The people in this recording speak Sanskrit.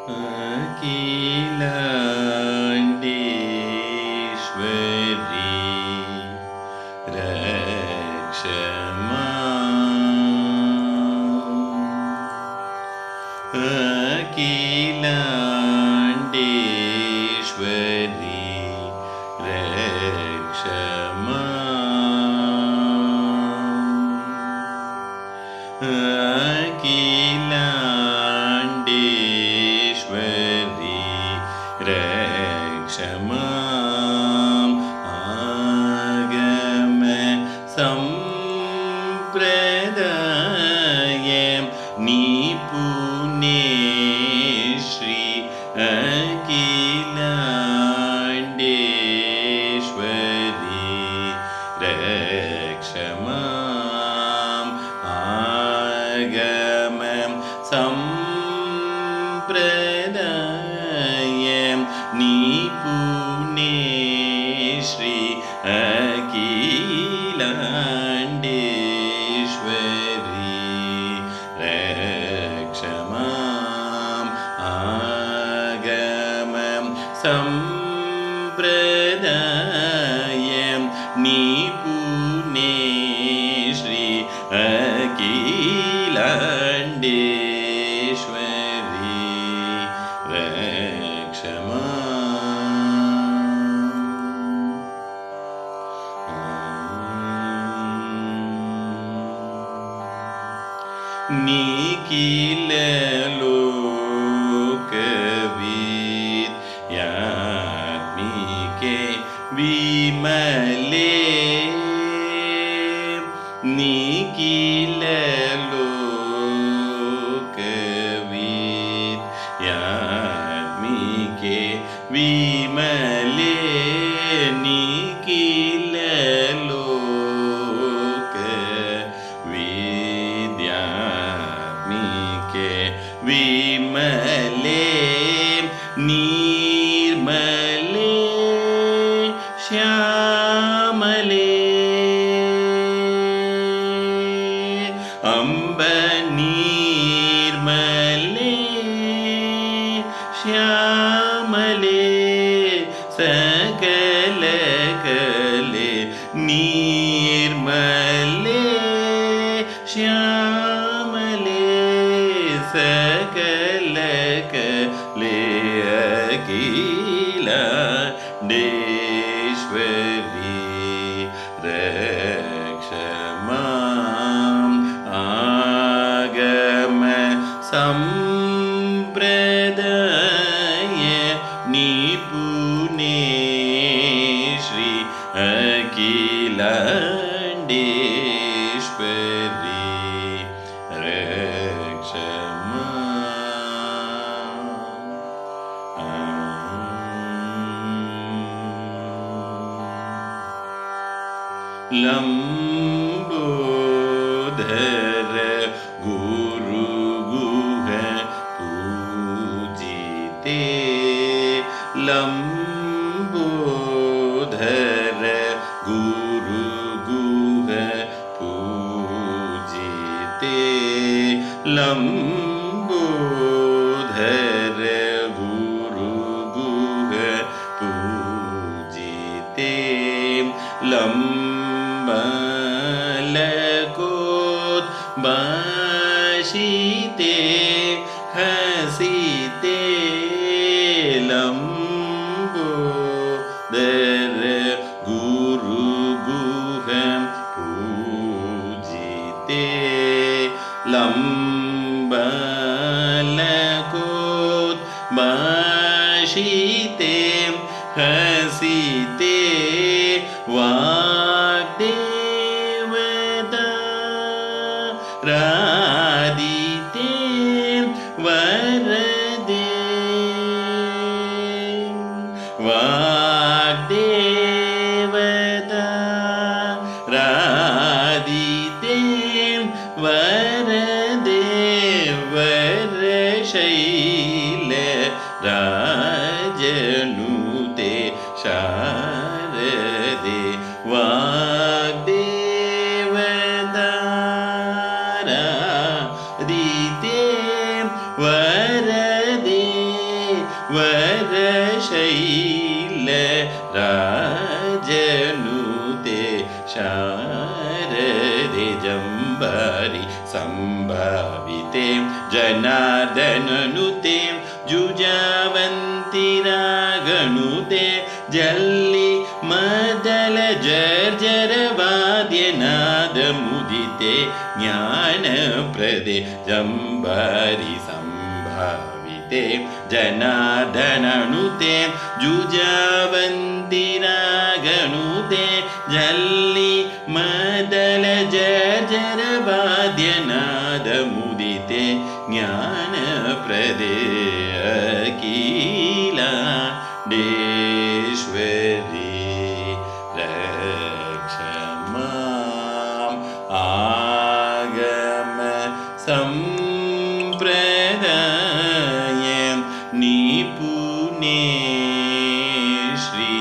अखिलाण्डेश्वरी रक्ष माम्। अखिलाण्डेश्वरी रक्ष माम्। अखिलाण्डेश्वरी रक्ष माम्। आगम सम्प्रदायं निपुणे श्री अखिलाण्डेश्वरी रक्ष माम्। आगम सम्प्रदायं निपुणे श्री अखिलाण्डेश्वरी रक्ष माम्। आगम सम्प्रदायं निपुणे श्री अखिलाण्डेश्वरी रक्ष माम्। निखिल लोकविद्यात्मिके विमले निखिल लोकविद्यात्मिके विमले निखिल लोकविद्यात्मिके विमले निर्मले श्यामले अम्ब निर्मले श्यामले सकल कले निर्मले श्यामले सकल कले अखिलाण्डेश्वरी रक्ष माम्। आगम सम्प्रदाय निपुणे श्री अखिलाण्डेश्वरी रक्ष माम्। लंबोदर गुरु गुह पूजिते लंबोदर गुरु गुह पूजिते लंबोदर गुरु गुह पूजिते लंबलकोद्भाषिते हसिते लंबोदर गुरु गुह पूजिते लंबलकोद्भाषिते हसिते वाग्देवता रादिते वरदे वाग्देवता रादिते वरदे वरशैल राजनुते शारदे वाग्देवता रादिते वरदे वरशैल राजनुते शारदे जम्बारि सम्भाविते जनार्दननुते जुजावन्ति रागनुते जल्लि मदल जर्जरवाद्यनादमुदिते ज्ञानप्रदे जम्बारि सम्भाविते जनार्दननुते जुजावन्ति रागनुते जल्लि मदल जर्जरवाद्यनादमुदिते ज्ञानप्रदे अखिलाण्डेश्वरी रक्ष माम् आगम सम्प्रदाय निपुणे श्री